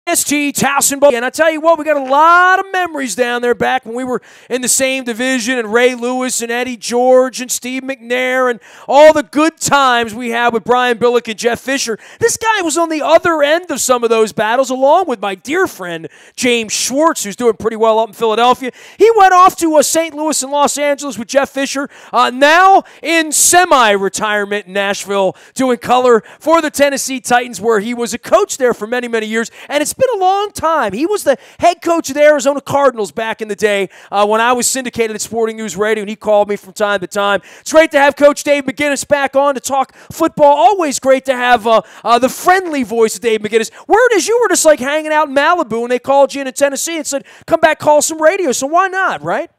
WNST, Towson, and I tell you what, we got a lot of memories down there back when we were in the same division, and Ray Lewis and Eddie George and Steve McNair and all the good times we had with Brian Billick and Jeff Fisher. This guy was on the other end of some of those battles, along with my dear friend James Schwartz, who's doing pretty well up in Philadelphia. He went off to St. Louis and Los Angeles with Jeff Fisher, now in semi-retirement in Nashville, doing color for the Tennessee Titans, where he was a coach there for many, many years, and it's been a long time. He was the head coach of the Arizona Cardinals back in the day when I was syndicated at Sporting News Radio, and he called me from time to time. It's great to have Coach Dave McGinnis back on to talk football. Always great to have the friendly voice of Dave McGinnis. Word is you were just like hanging out in Malibu, and they called you in Tennessee and said, come back, call some radio. So why not, right?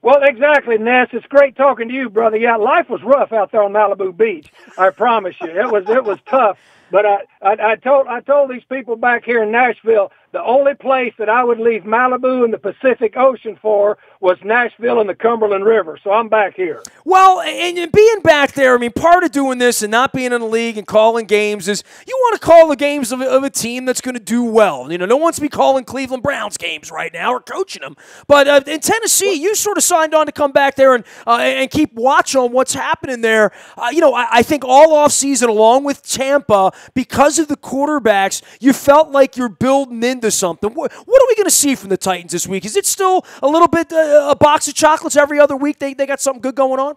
Well, exactly, Ness. It's great talking to you, brother. Yeah, life was rough out there on Malibu Beach. I promise you, it was tough. But I told these people back here in Nashville, the only place that I would leave Malibu and the Pacific Ocean for was Nashville and the Cumberland River. So I'm back here. Well, and being back there, I mean, part of doing this and not being in the league and calling games is you want to call the games of a team that's going to do well. You know, no one's be calling Cleveland Browns games right now or coaching them. But in Tennessee, you sort of signed on to come back there and keep watch on what's happening there. I think all offseason, along with Tampa, because of the quarterbacks, you felt like you're building into something. What are we going to see from the Titans this week? Is it still a little bit a box of chocolates every other week? They got something good going on?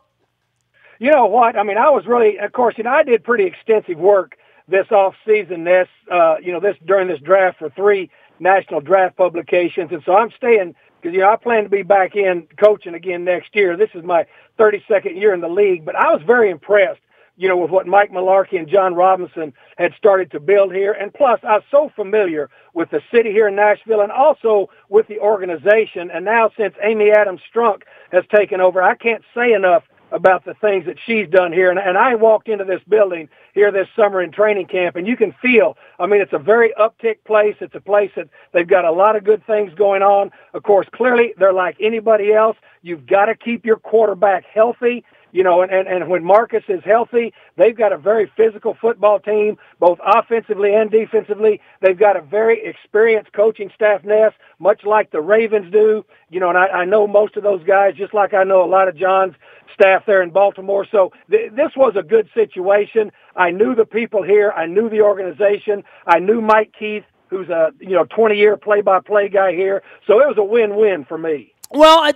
You know what? I mean, I was really, of course, I did pretty extensive work this off-season, during this draft for 3 national draft publications. And so I'm staying because, I plan to be back in coaching again next year. This is my 32nd year in the league. But I was very impressed, with what Mike Mularkey and John Robinson had started to build here. And plus, I was so familiar with the city here in Nashville and also with the organization. And now since Amy Adams Strunk has taken over, I can't say enough about the things that she's done here. And I walked into this building here this summer in training camp, and you can feel, it's a very uptick place. It's a place that they've got a lot of good things going on. Of course, clearly, they're like anybody else. You've got to keep your quarterback healthy. And when Marcus is healthy, they've got a very physical football team, both offensively and defensively. They've got a very experienced coaching staff, Ness, much like the Ravens do. And I know most of those guys, just like I know a lot of John's staff there in Baltimore. So this was a good situation. I knew the people here. I knew the organization. I knew Mike Keith, who's a 20-year play-by-play guy here. So it was a win-win for me. Well,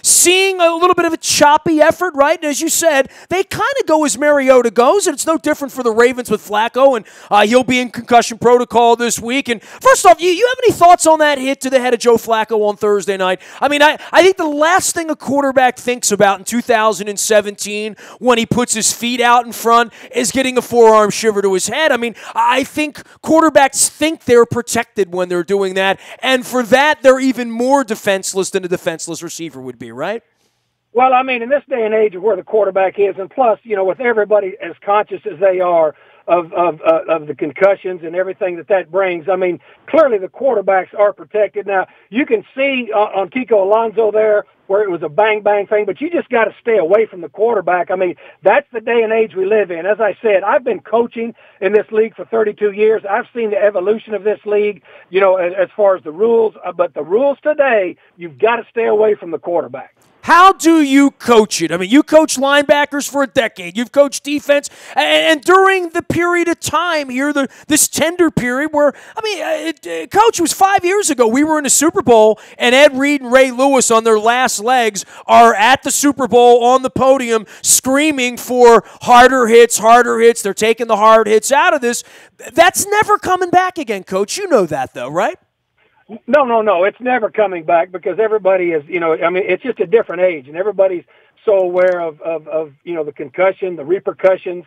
seeing a little bit of a choppy effort, right? And as you said, they kind of go as Mariota goes, and it's no different for the Ravens with Flacco, and he'll be in concussion protocol this week. And first off, you have any thoughts on that hit to the head of Joe Flacco on Thursday night? I think the last thing a quarterback thinks about in 2017 when he puts his feet out in front is getting a forearm shiver to his head. I think quarterbacks think they're protected when they're doing that, and for that, they're even more defenseless than a defenseless receiver would be, right? Well, in this day and age of where the quarterback is, and plus, with everybody as conscious as they are of the concussions and everything that brings, clearly the quarterbacks are protected. Now, you can see on Kiko Alonso there where it was a bang-bang thing, but you just got to stay away from the quarterback. That's the day and age we live in. As I said, I've been coaching in this league for 32 years. I've seen the evolution of this league, as far as the rules. But the rules today, you've got to stay away from the quarterback. How do you coach it? You coached linebackers for a decade. You've coached defense. And during the period of time here, this tender period where, Coach, it was 5 years ago. We were in the Super Bowl, and Ed Reed and Ray Lewis on their last legs are at the Super Bowl on the podium screaming for harder hits. They're taking the hard hits out of this. That's never coming back again, Coach. You know that, though, right? No. It's never coming back because everybody is, it's just a different age, and everybody's so aware of the concussion, the repercussions.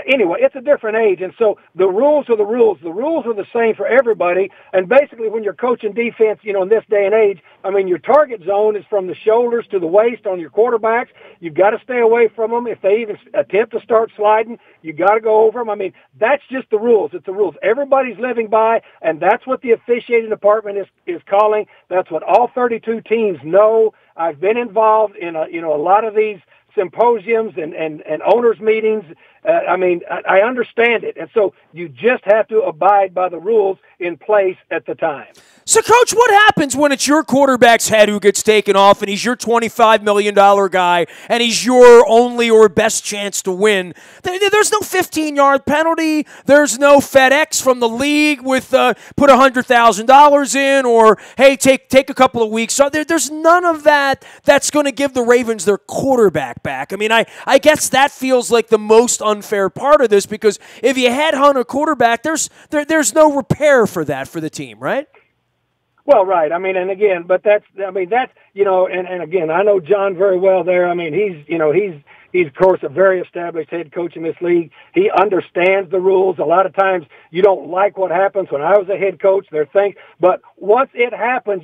Anyway, it's a different age, and so the rules are the rules. The rules are the same for everybody, and basically when you're coaching defense, in this day and age, your target zone is from the shoulders to the waist on your quarterbacks. You've got to stay away from them. If they even attempt to start sliding, you got to go over them. That's just the rules. It's the rules everybody's living by, and that's what the officiating department is calling. That's what all 32 teams know. I've been involved in a lot of these symposiums and owners meetings. I understand it. And so you just have to abide by the rules in place at the time. So, Coach, what happens when it's your quarterback's head who gets taken off and he's your $25 million guy and he's your only or best chance to win? There's no 15-yard penalty. There's no FedEx from the league with put $100,000 in or, hey, take a couple of weeks. So there's none of that that's going to give the Ravens their quarterback back. I mean, I guess that feels like the most unfair part of this because if you headhunt a quarterback, there's no repair for that for the team, right? Well, right. I mean, and again, but that's, and again, I know John very well there. I mean, he's of course a very established head coach in this league. He understands the rules. A lot of times you don't like what happens. When I was a head coach, there are things, but once it happens,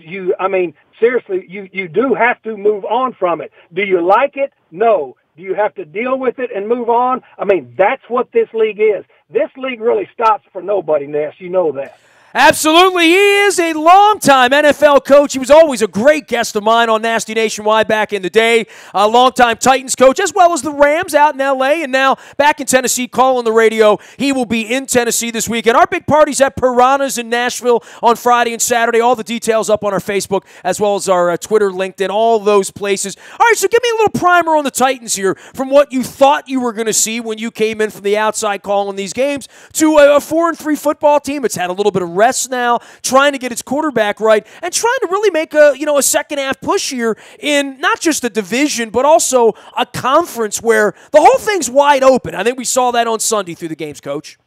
seriously, you do have to move on from it. Do you like it? No. Do you have to deal with it and move on? I mean, that's what this league is. This league really stops for nobody, Ness. You know that. Absolutely. He is a longtime NFL coach. He was always a great guest of mine on Nasty Nationwide back in the day. A longtime Titans coach, as well as the Rams out in L.A., and now back in Tennessee calling the radio. He will be in Tennessee this weekend. Our big party's at Piranha's in Nashville on Friday and Saturday. All the details up on our Facebook, as well as our Twitter, LinkedIn, all those places. All right, so give me a little primer on the Titans here from what you thought you were going to see when you came in from the outside calling these games to a 4-3 football team. It's had a little bit of rest now, trying to get its quarterback right, and trying to really make a second half push here in not just a division, but also a conference where the whole thing's wide open. I think we saw that on Sunday through the games, Coach.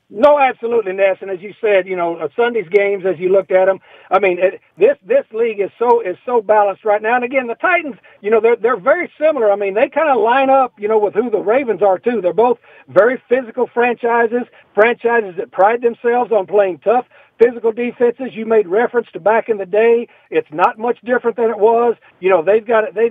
No, absolutely, Ness. And as you said, Sunday's games, as you looked at them, I mean, this league is so balanced right now. And again, the Titans, they're very similar. I mean, they kind of line up, with who the Ravens are too. They're both very physical franchises that pride themselves on playing tough, physical defenses. You made reference to back in the day. It's not much different than it was. They've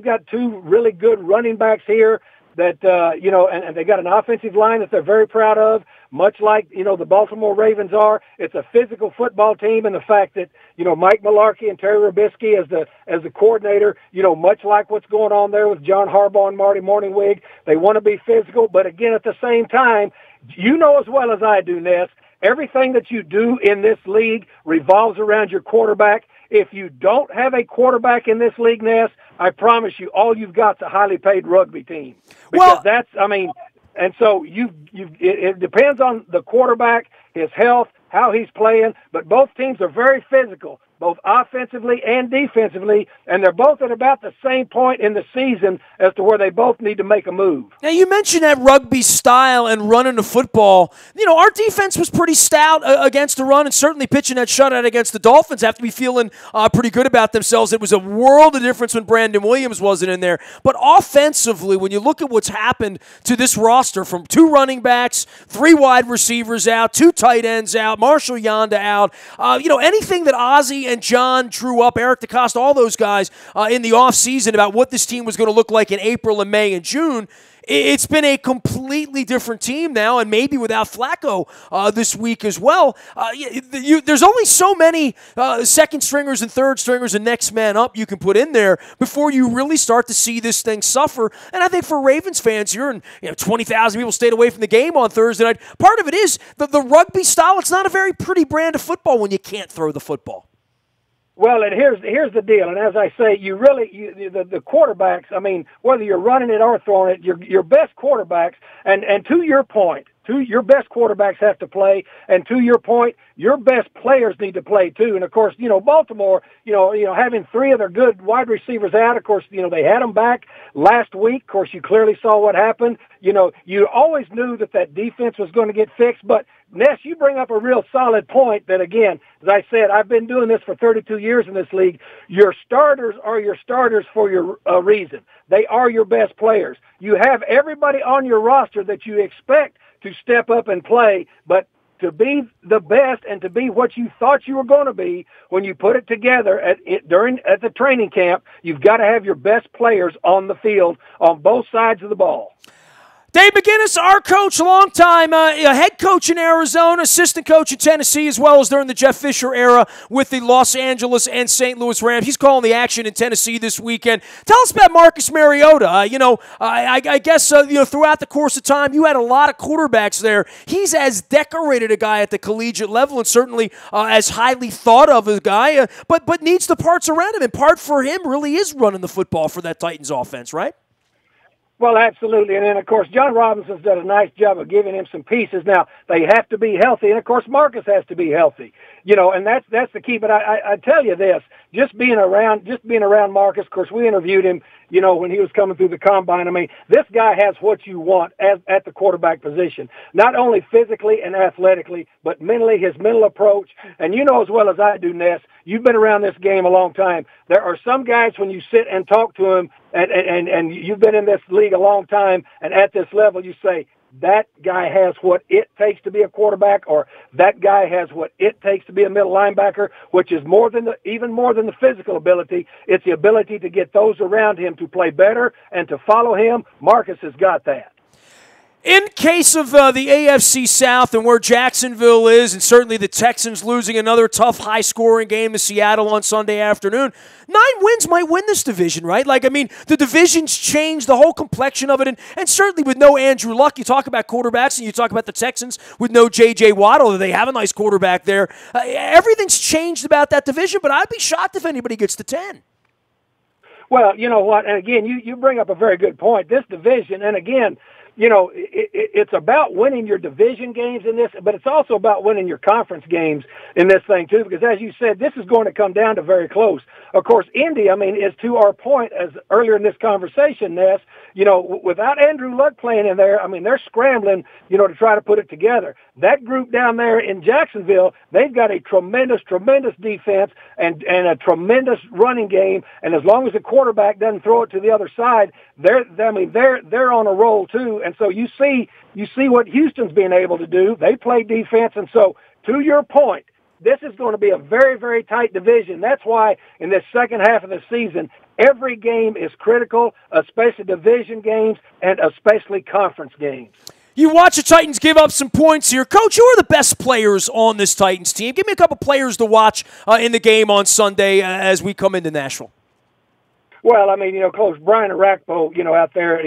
got two really good running backs here that, and they got an offensive line that they're very proud of, much like, the Baltimore Ravens are. It's a physical football team, and the fact that, Mike Mularkey and Terry Robisky as the coordinator, much like what's going on there with John Harbaugh and Marty Morningwig, they want to be physical, but again, at the same time, as well as I do, Ness, everything that you do in this league revolves around your quarterback. If you don't have a quarterback in this league, Ness, I promise you, all you've got is a highly paid rugby team. Because and so it depends on the quarterback, his health, how he's playing, but both teams are very physical, both offensively and defensively, and they're both at about the same point in the season as to where they both need to make a move. Now, you mentioned that rugby style and running the football. Our defense was pretty stout against the run, and certainly pitching that shutout against the Dolphins have to be feeling pretty good about themselves. It was a world of difference when Brandon Williams wasn't in there. But offensively, when you look at what's happened to this roster from 2 running backs, 3 wide receivers out, 2 tight ends out, Marshall Yanda out, anything that Ozzie and John drew up, Eric DeCosta, all those guys in the offseason about what this team was going to look like in April and May and June, it's been a completely different team now, and maybe without Flacco this week as well. There's only so many second stringers and third stringers and next man up you can put in there before you really start to see this thing suffer. And I think for Ravens fans here, and 20,000 people stayed away from the game on Thursday night, part of it is the rugby style. It's not a very pretty brand of football when you can't throw the football. Well, and here's the deal. And as I say, the quarterbacks, I mean, whether you're running it or throwing it, your best quarterbacks, and to your point, your best quarterbacks have to play, and to your point, your best players need to play too. And of course, Baltimore, having 3 of their good wide receivers out, of course, they had them back last week. Of course, you clearly saw what happened. You always knew that defense was going to get fixed, but Ness, you bring up a real solid point that, again, as I said, I've been doing this for 32 years in this league. Your starters are your starters for your reason. They are your best players. You have everybody on your roster that you expect to step up and play, but to be the best and to be what you thought you were going to be when you put it together at the training camp, you've got to have your best players on the field on both sides of the ball. Dave McGinnis, our coach, longtime head coach in Arizona, assistant coach in Tennessee, as well as during the Jeff Fisher era with the Los Angeles and St. Louis Rams. He's calling the action in Tennessee this weekend. Tell us about Marcus Mariota. I guess throughout the course of time, you had a lot of quarterbacks there. He's as decorated a guy at the collegiate level, and certainly as highly thought of a guy, but needs the parts around him. And part for him really is running the football for that Titans offense, right? Well, absolutely. And then, of course, John Robinson's done a nice job of giving him some pieces. Now, they have to be healthy. And, of course, Marcus has to be healthy, and that's the key. But I tell you this, just being around Marcus, of course, we interviewed him, when he was coming through the combine. I mean, this guy has what you want at the quarterback position, not only physically and athletically, but mentally, his mental approach. And you know as well as I do, Ness, you've been around this game a long time. There are some guys when you sit and talk to them, and you've been in this league a long time, and at this level, you say, that guy has what it takes to be a quarterback, or that guy has what it takes to be a middle linebacker, which is even more than the physical ability. It's the ability to get those around him to play better and to follow him. Marcus has got that. In case of the AFC South and where Jacksonville is, and certainly the Texans losing another tough, high-scoring game to Seattle on Sunday afternoon, 9 wins might win this division, right? The division's changed the whole complexion of it, and certainly with no Andrew Luck, you talk about quarterbacks, and you talk about the Texans with no J.J. Watt, although they have a nice quarterback there. Everything's changed about that division, but I'd be shocked if anybody gets to 10. Well, you know what, and again, you bring up a very good point. This division, and again, it's about winning your division games in this, but it's also about winning your conference games in this thing too, because as you said, this is going to come down to very close. Of course, Indy, is to our point as earlier in this conversation, Ness, without Andrew Luck playing in there, they're scrambling, to try to put it together. That group down there in Jacksonville, they've got a tremendous defense and a tremendous running game, and as long as the quarterback doesn't throw it to the other side, they're on a roll too. And so you see what Houston's being able to do. They play defense, and so to your point, this is going to be a very, very tight division. That's why in this second half of the season, every game is critical, especially division games and especially conference games. You watch the Titans give up some points here. Coach, who are the best players on this Titans team? Give me a couple players to watch in the game on Sunday as we come into Nashville. Well, Coach Brian Arakpo, out there,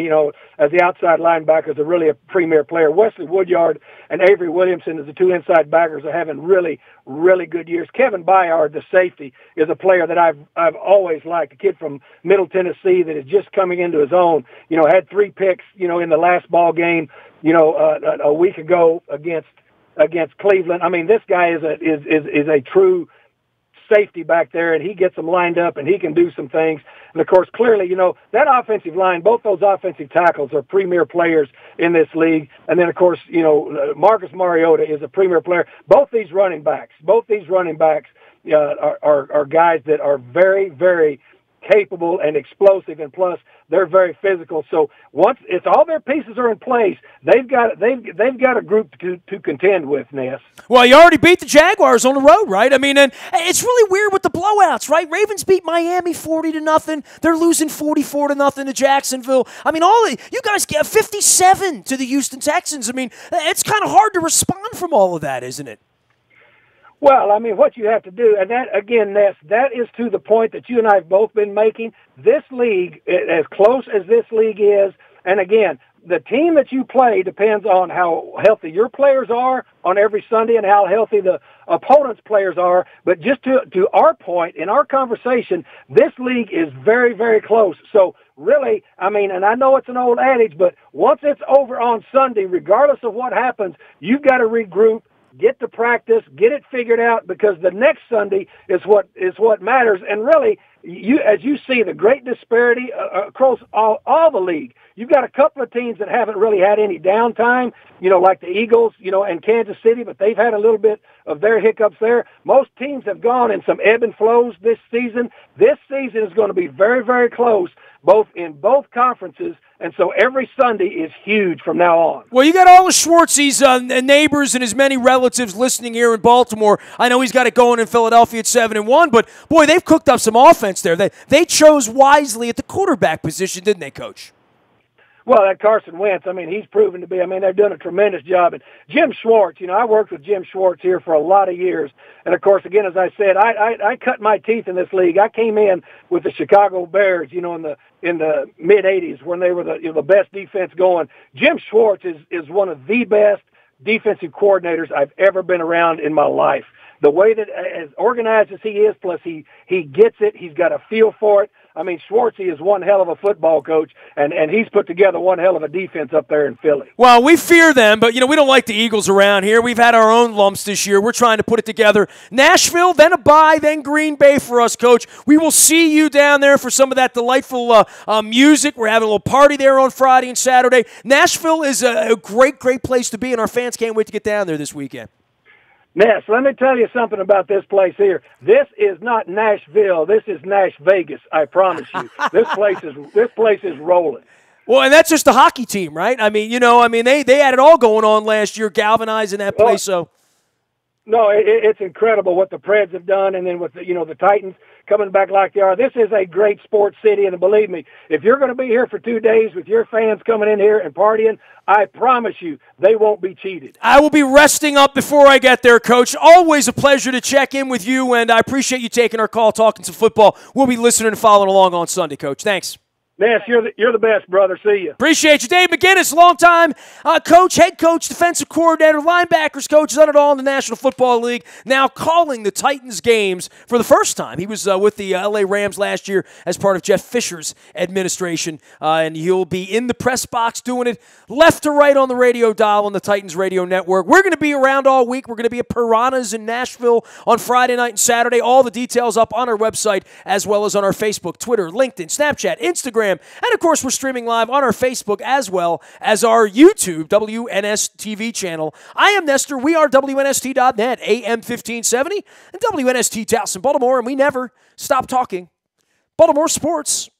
as the outside linebacker is really a premier player. Wesley Woodyard and Avery Williamson as the two inside backers are having really, really good years. Kevin Byard, the safety, is a player that I've always liked, a kid from Middle Tennessee that is just coming into his own. Had 3 picks, in the last ball game, a week ago against Cleveland. This guy is a true safety back there, and he gets them lined up, and he can do some things. And, of course, clearly, that offensive line, both those offensive tackles are premier players in this league. And then, of course, Marcus Mariota is a premier player. Both these running backs are guys that are very, very capable and explosive, and plus they're very physical. So once it's all their pieces are in place, they've got a group to contend with, Ness. Well, you already beat the Jaguars on the road, right? And it's really weird with the blowouts, right? Ravens beat Miami 40-0. They're losing 44-0 to Jacksonville. You guys get 57 to the Houston Texans. It's kind of hard to respond from all of that, isn't it? Well, what you have to do, and that, again, Ness, that is to the point that you and I have both been making. This league, as close as this league is, and again, the team that you play depends on how healthy your players are on every Sunday and how healthy the opponent's players are. But just to our point, in our conversation, this league is very, very close. So really, and I know it's an old adage, but once it's over on Sunday, regardless of what happens, you've got to regroup, get to practice, get it figured out, because the next Sunday is what matters. And really, as you see the great disparity across all the league, you've got a couple of teams that haven't really had any downtime, like the Eagles, and Kansas City, but they've had a little bit of their hiccups there. Most teams have gone in some ebb and flows this season. This season is going to be very, very close, in both conferences. And so every Sunday is huge from now on. Well, you got all the Schwartzy's neighbors and his many relatives listening here in Baltimore. I know he's got it going in Philadelphia at 7-1, but boy, they've cooked up some offense there. They chose wisely at the quarterback position, didn't they, Coach? Well, that Carson Wentz, I mean, he's proven to be, I mean, they're doing a tremendous job. And Jim Schwartz, you know, I worked with Jim Schwartz here for a lot of years. And, of course, again, as I said, I cut my teeth in this league. I came in with the Chicago Bears, you know, in the mid-'80s when they were the best defense going. Jim Schwartz is one of the best defensive coordinators I've ever been around in my life. The way that, as organized as he is, plus he gets it, he's got a feel for it. I mean, Schwartzy is one hell of a football coach, and he's put together one hell of a defense up there in Philly. Well, we fear them, but, you know, we don't like the Eagles around here. We've had our own lumps this year. We're trying to put it together. Nashville, then a bye, then Green Bay for us, Coach. We will see you down there for some of that delightful music. We're having a little party there on Friday and Saturday. Nashville is a great, great place to be, and our fans can't wait to get down there this weekend. Ness, let me tell you something about this place here. This is not Nashville. This is Nash Vegas. I promise you. This place is rolling. Well, and that's just the hockey team, right? I mean, you know, they had it all going on last year, galvanizing that place. So, no, it's incredible what the Preds have done, and then with the Titans coming back like they are. This is a great sports city, and believe me, if you're going to be here for 2 days with your fans coming in here and partying, I promise you they won't be cheated. I will be resting up before I get there, Coach. Always a pleasure to check in with you, and I appreciate you taking our call, talking some football. We'll be listening and following along on Sunday, Coach. Thanks. Yes, you're the best, brother. See you. Appreciate you. Dave McGinnis, longtime coach, head coach, defensive coordinator, linebackers coach, done it all in the National Football League, now calling the Titans games for the first time. He was with the L.A. Rams last year as part of Jeff Fisher's administration, and he'll be in the press box doing it left to right on the radio dial on the Titans radio network. We're going to be around all week. We're going to be at Piranhas in Nashville on Friday night and Saturday. All the details up on our website as well as on our Facebook, Twitter, LinkedIn, Snapchat, Instagram, and, of course, we're streaming live on our Facebook as well as our YouTube WNST TV channel. I am Nestor. We are WNST.net, AM 1570, and WNST Towson, Baltimore, and we never stop talking Baltimore sports.